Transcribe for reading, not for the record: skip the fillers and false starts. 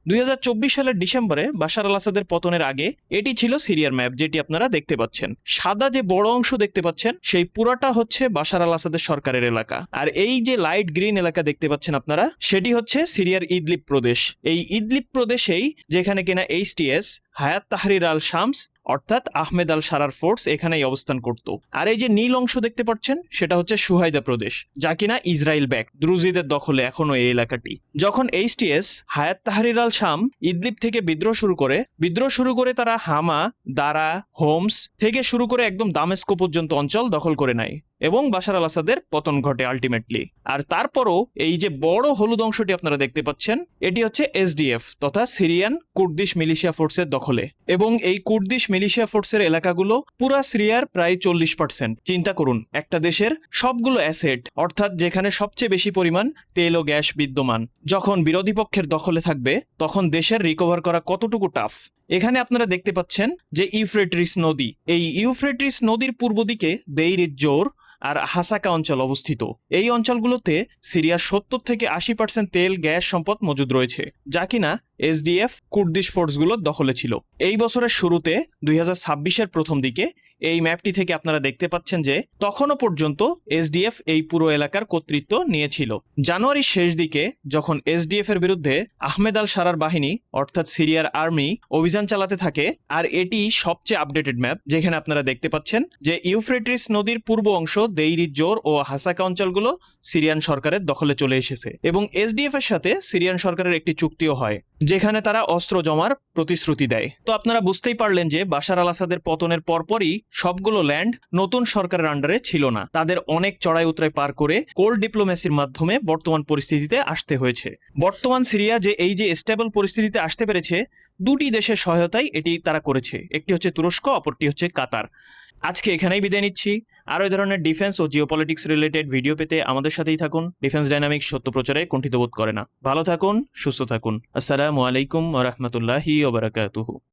সালের ডিসেম্বরে বাশার আল আসাদের পতনের আগে এটি ছিল সিরিয়ার ম্যাপ, যেটি আপনারা দেখতে পাচ্ছেন। সাদা যে বড় অংশ দেখতে পাচ্ছেন সেই পুরাটা হচ্ছে বাশার আল আসাদের সরকারের এলাকা, আর এই যে লাইট গ্রিন এলাকা দেখতে পাচ্ছেন আপনারা, সেটি হচ্ছে সিরিয়ার ইদলিব প্রদেশ। এই ইদলিব প্রদেশেই যেখানে কিনা HTS হায়াত তাহরির আল শামস অর্থাৎ আহমেদ আল সারার ফোর্স এখানেই অবস্থান করত। আর এই যে নীল অংশ দেখতে পাচ্ছেন সেটা হচ্ছে সুহাইদা প্রদেশ, যা কিনা ইসরায়েল ব্যাক দ্রুজিদের দখলে এখনো এই এলাকাটি। যখন HTS হায়াত তাহরির আল শাম ইদলিব থেকে বিদ্রোহ শুরু করে তারা হামা, দারা, হোমস থেকে শুরু করে একদম দামেস্কো পর্যন্ত অঞ্চল দখল করে নেয় এবং বাশার আল আসাদের পতন ঘটে আলটিমেটলি। আর তারপরও এই যে বড় হলুদ অংশটি আপনারা দেখতে পাচ্ছেন এটি হচ্ছে SDF তথা সিরিয়ান কুর্দিশ মিলিশিয়া ফোর্সের দখলে, এবং এই কুর্দিশ মিলিশিয়া ফোর্সের এলাকাগুলো পুরা সিরিয়ার প্রায় 40%। চিন্তা করুন, একটা দেশের সবগুলো অ্যাসেট অর্থাৎ যেখানে সবচেয়ে বেশি পরিমাণ তেল ও গ্যাস বিদ্যমান যখন বিরোধী পক্ষের দখলে থাকবে তখন দেশের রিকভার করা কতটুকু টাফ। এখানে আপনারা দেখতে পাচ্ছেন যে ইউফ্রেটিস নদী, এই ইউফ্রেটিস নদীর পূর্ব দিকে দেইর জোর আর হাসাকা অঞ্চল অবস্থিত। এই অঞ্চলগুলোতে সিরিয়ার 70 থেকে 80% তেল গ্যাস সম্পদ মজুদ রয়েছে, যা কিনা SDF কুর্দিশ ফোর্সগুলোর দখলে ছিল। এই বছরের শুরুতে 2026-এর প্রথম দিকে এই ম্যাপটি থেকে আপনারা দেখতে পাচ্ছেন যে তখনও পর্যন্ত SDF এই পুরো এলাকার কর্তৃত্ব নিয়েছিল। জানুয়ারির শেষ দিকে যখন SDF এর বিরুদ্ধে আহমেদ আল সারার বাহিনী অর্থাৎ সিরিয়ার আর্মি অভিযান চালাতে থাকে, আর এটি সবচেয়ে আপডেটেড ম্যাপ যেখানে আপনারা দেখতে পাচ্ছেন যে ইউফ্রেটিস নদীর পূর্ব অংশ দেইর জোর ও হাসাকা অঞ্চলগুলো সিরিয়ান সরকারের দখলে চলে এসেছে, এবং SDF এর সাথে সিরিয়ান সরকারের একটি চুক্তিও হয় যেখানে তারা অস্ত্র জমার প্রতিশ্রুতি দেয়। তো আপনারা বুঝতেই পারলেন যে বাশার আল আসাদের পতনের পরপরই সবগুলো ল্যান্ড নতুন সরকারের আন্ডারে ছিল না, তাদের অনেক চড়াই উতরাই পার করে কোল্ড ডিপ্লোমেসির মাধ্যমে বর্তমান পরিস্থিতিতে আসতে হয়েছে। বর্তমান সিরিয়া যে এই যে স্টেবল পরিস্থিতিতে আসতে পেরেছে দুটি দেশের সহায়তায় এটি তারা করেছে, একটি হচ্ছে তুরস্ক, অপরটি হচ্ছে কাতার। আজকে এখানেই বিদায় নিচ্ছি। আরও এই ধরনের ডিফেন্স ও জিওপলিটিক্স রিলেটেড ভিডিও পেতে আমাদের সাথেই থাকুন। ডিফেন্স ডাইনামিক্স সত্য প্রচারে কুণ্ঠিত বোধ করে না। ভালো থাকুন, সুস্থ থাকুন। আসসালামু আলাইকুম ওয়া রাহমাতুল্লাহি ওয়া বারাকাতুহু।